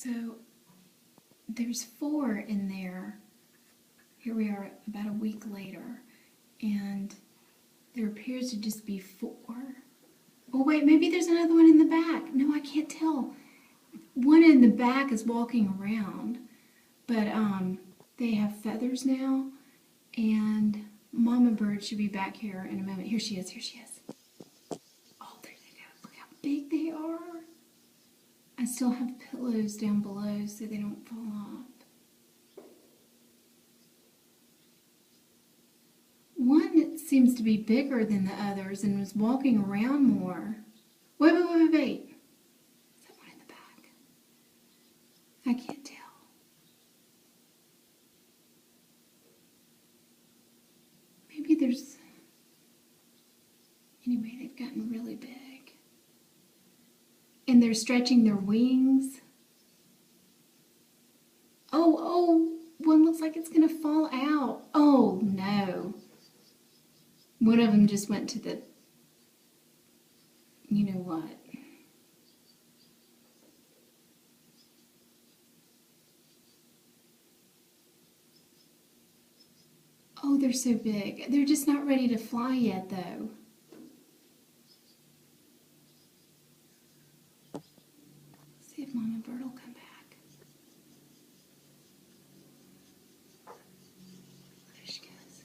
So there's 4 in there. Here we are about a week later, and there appears to just be 4. Oh wait, maybe there's another one in the back. No, I can't tell. One in the back is walking around, but they have feathers now, and Mama Bird should be back here in a moment. Here she is, here she is. Oh, there they go. Look how big they are. I still have pillows down below so they don't fall off. One seems to be bigger than the others and was walking around more. Wait. Is that one in the back? I can't tell. Maybe there's... Anyway, they've gotten really big. And they're stretching their wings. Oh, one looks like it's gonna fall out. Oh no. One of them just went to the, you know what. Oh, they're so big. They're just not ready to fly yet though. See if Mama Bird will come back. There she goes.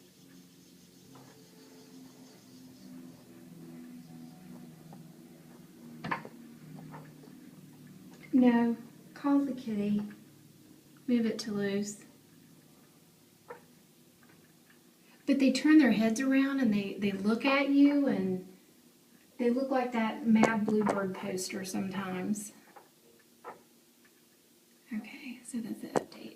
No, call the kitty. Move it to loose. But they turn their heads around and they look at you, and they look like that Mad Bluebird poster sometimes. Okay, so that's the update.